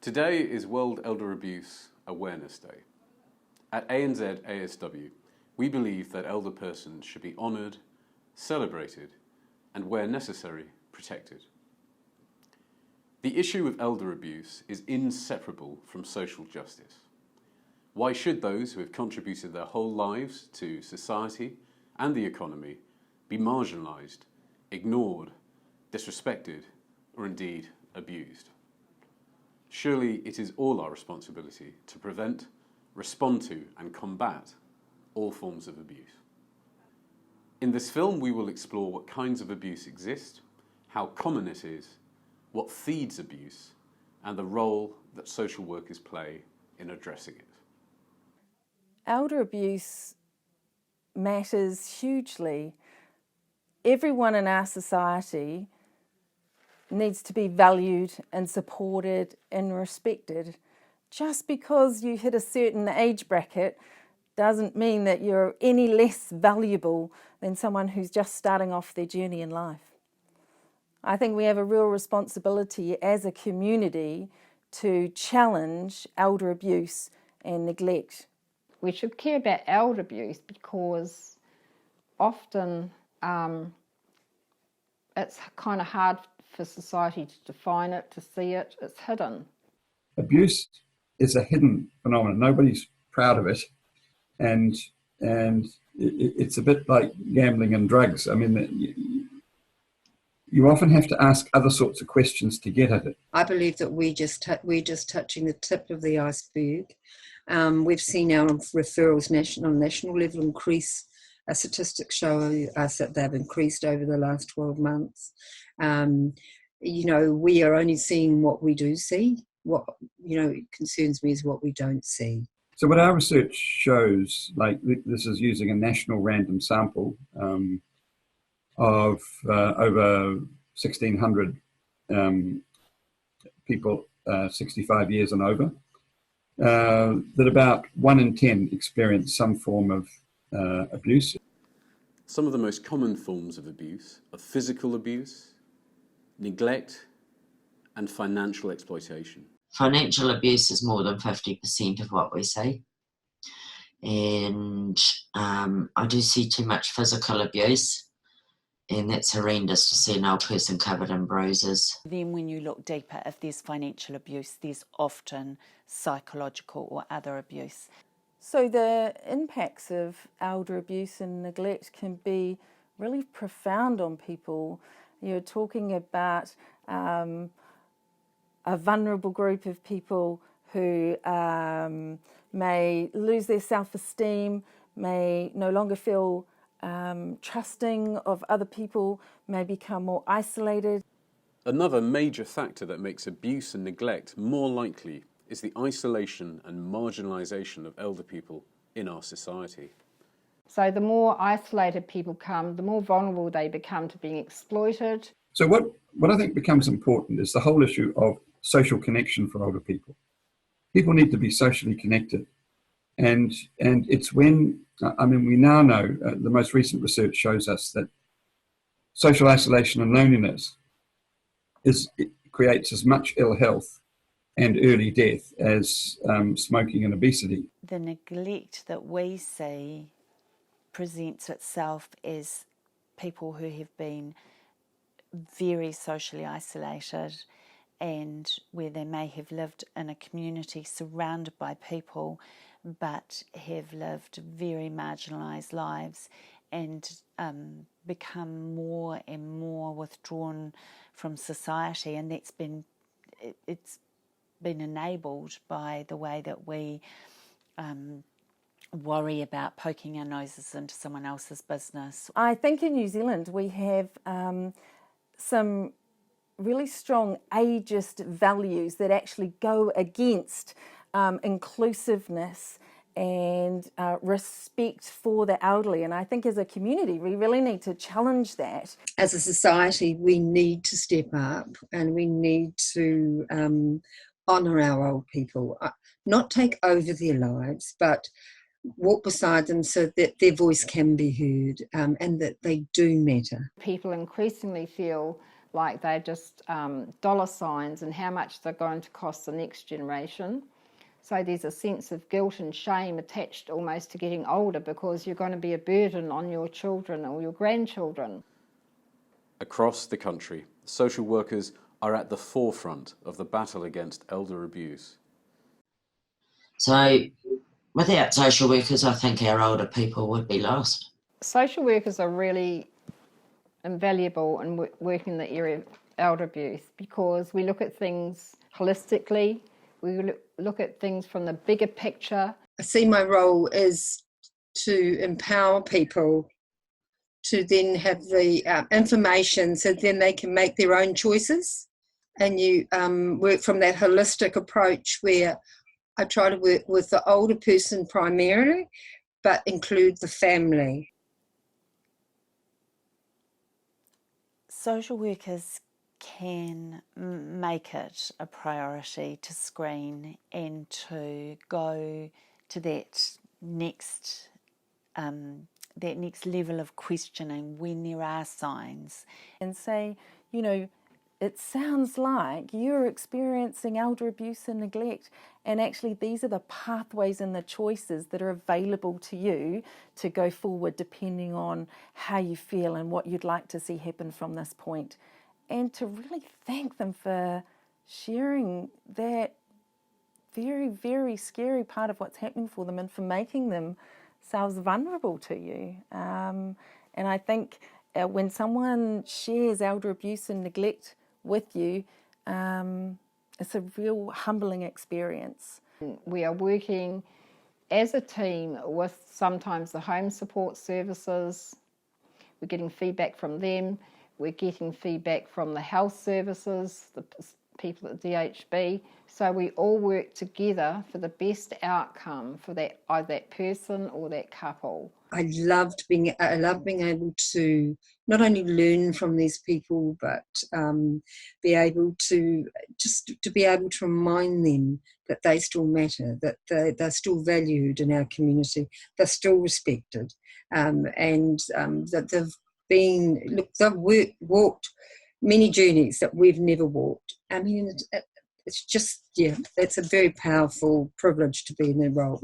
Today is World Elder Abuse Awareness Day. At ANZASW, we believe that elder persons should be honoured, celebrated, and where necessary, protected. The issue of elder abuse is inseparable from social justice. Why should those who have contributed their whole lives to society and the economy be marginalised, ignored, disrespected, or indeed abused? Surely it is all our responsibility to prevent, respond to, and combat all forms of abuse. In this film, we will explore what kinds of abuse exist, how common it is, what feeds abuse, and the role that social workers play in addressing it. Elder abuse matters hugely. Everyone in our society needs to be valued and supported and respected. Just because you hit a certain age bracket doesn't mean that you're any less valuable than someone who's just starting off their journey in life. I think we have a real responsibility as a community to challenge elder abuse and neglect. We should care about elder abuse because often it's kind of hard for society to define it, to see it. It's hidden. Abuse is a hidden phenomenon. Nobody's proud of it, and it's a bit like gambling and drugs. I mean, you often have to ask other sorts of questions to get at it. I believe that we're just touching the tip of the iceberg. We've seen our referrals on national level increase. Statistics show us that they've increased over the last 12 months. We are only seeing what we do see. What concerns me is what we don't see. So what our research shows, like this is using a national random sample of over 1,600 people 65 years and over, that about 1 in 10 experience some form of abuse. Some of the most common forms of abuse are physical abuse, neglect, and financial exploitation. Financial abuse is more than 50% of what we see. And I do see too much physical abuse, and that's horrendous to see an old person covered in bruises. Then when you look deeper, if there's financial abuse, there's often psychological or other abuse. So the impacts of elder abuse and neglect can be really profound on people. You're talking about a vulnerable group of people who may lose their self-esteem, may no longer feel trusting of other people, may become more isolated. Another major factor that makes abuse and neglect more likely is the isolation and marginalisation of elder people in our society. So the more isolated people become, the more vulnerable they become to being exploited. So what I think becomes important is the whole issue of social connection for older people. People need to be socially connected. And it's when, we now know, the most recent research shows us that social isolation and loneliness creates as much ill health and early death as smoking and obesity. The neglect that we see presents itself as people who have been very socially isolated and where they may have lived in a community surrounded by people but have lived very marginalised lives and become more and more withdrawn from society, and it's been enabled by the way that we worry about poking our noses into someone else's business. I think in New Zealand we have some really strong ageist values that actually go against inclusiveness and respect for the elderly. And I think as a community, we really need to challenge that. As a society, we need to step up and we need to honour our old people, not take over their lives, but walk beside them so that their voice can be heard and that they do matter. People increasingly feel like they're just dollar signs and how much they're going to cost the next generation. So there's a sense of guilt and shame attached almost to getting older because you're going to be a burden on your children or your grandchildren. Across the country, social workers are at the forefront of the battle against elder abuse. So without social workers, I think our older people would be lost. Social workers are really invaluable in working in the area of elder abuse because we look at things holistically, we look at things from the bigger picture. I see my role is to empower people to then have the information so then they can make their own choices. And you work from that holistic approach where I try to work with the older person primarily, but include the family. Social workers can make it a priority to screen and to go to that next level of questioning when there are signs. And say, you know, it sounds like you're experiencing elder abuse and neglect, and actually these are the pathways and the choices that are available to you to go forward depending on how you feel and what you'd like to see happen from this point. And to really thank them for sharing that very, very scary part of what's happening for them and for making themselves vulnerable to you. And I think when someone shares elder abuse and neglect with you, it's a real humbling experience. We are working as a team with sometimes the home support services. We're getting feedback from them. We're getting feedback from the health services, the people at DHB. So we all work together for the best outcome for that either that person or that couple. I love being able to not only learn from these people, but be able to be able to remind them that they still matter, that they're still valued in our community, they're still respected, and that they've walked many journeys that we've never walked. I mean, it's just, yeah, that's a very powerful privilege to be in my role.